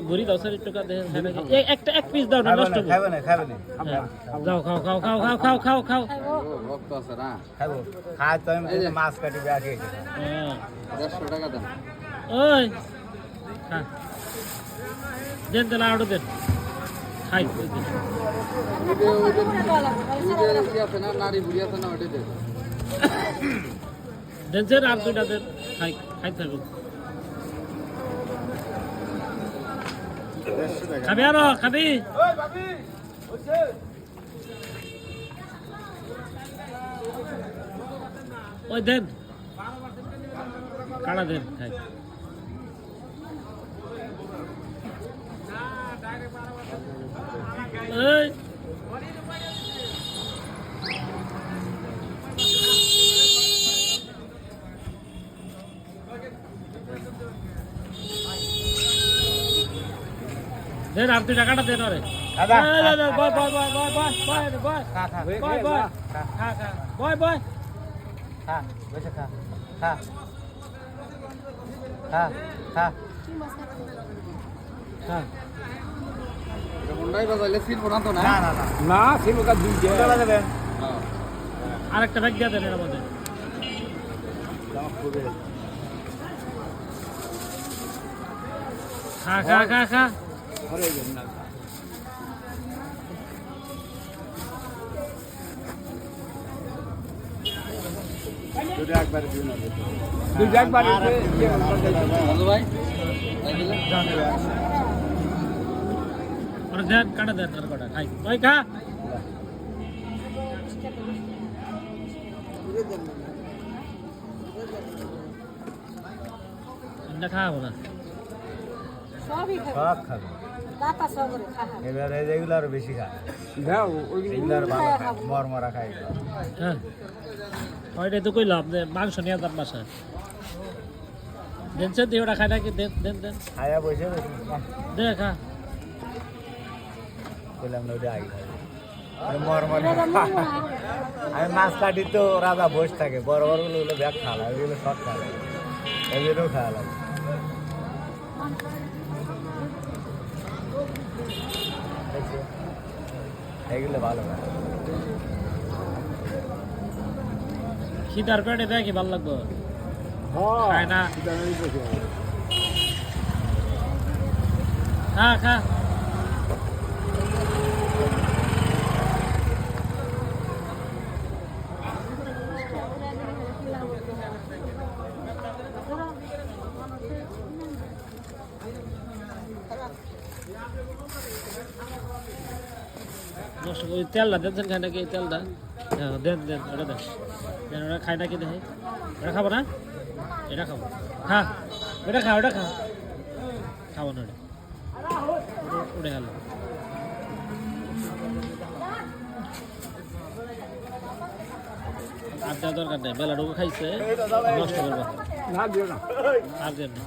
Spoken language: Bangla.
ভরি দাও স্যার একটু একটা এক পিস দাও না নষ্ট খাবে না যাও খাও খাও খাও খাও খাও খাও খাও রক্ত আছে না খাবো খাই তো আমি মাছ কাটি আগে 150 টাকা দেন ওই হ্যাঁ দেন দেন আরো দেন খাই আছে না নারী বুড়ি আছে না ওটা দেন দেন স্যার আর দুইটা দেন খাই খাই থাকো খাবি আরো খাবি ওই দেন কাড়া দেন খাই এই দেন আর তুই টাকাটা দেন আরে বয় বয় বয় বয় বয় বয় বয় বয় বয় খা খা বয় বয় খা বসে খা খা খা খা খা মুন্ডাই বাজাইলে সিল বানাতো না না না না না সিল ওটা দুই দিয়ে চলে যাবে আরেকটা ব্যাগ দিয়ে দেন এর মধ্যে খা খা খা খা ঘরে যান না দুটো একবার দিন না দুটো একবার হ্যালো ভাই ওরা দেন কাটা দেন আর কটা খাই ওই খা না খাবো না সবই খাবে সব খাবে দাতা সবরে খাবে এবারে যেগুলো আরো বেশি খায় দাও এগুলো আর ভালো খায় মরমরা খায় এগুলো। হ্যাঁ ওইটাই তো কইলাম যে মাংস নিয়ে যান বাসায় দেন স্যার দিয়ে ওটা খাই নাকি দেন দেন দেন খায়া বসে রয়েছে। দে খা বললাম না ওটা আগে খাবে মরমর আমি মাছ কাটি তো রাজা বসে থাকে বড় বড় গুলো ব্যাগ খাওয়া এগুলো সব খাওয়া এগুলো খাওয়া লাগে দেখছো? এগুলো ভালো লাগে খিদার পেটে দেখি ভালো লাগবো খায় না খা খা ওই তেলটা দেন খায় নাকি তেলটা হ্যাঁ দেন দেন ওটা দেন দেন ওটা খায় নাকি দেখে ওটা খাবো না এটা খাবো খা ওটা খা ওটা খা খাবো না ওটা উড়ে গেল আর দেওয়ার দরকার নেই বেলাটুকু খাইছে নষ্ট করবো না দিও না আর দেন না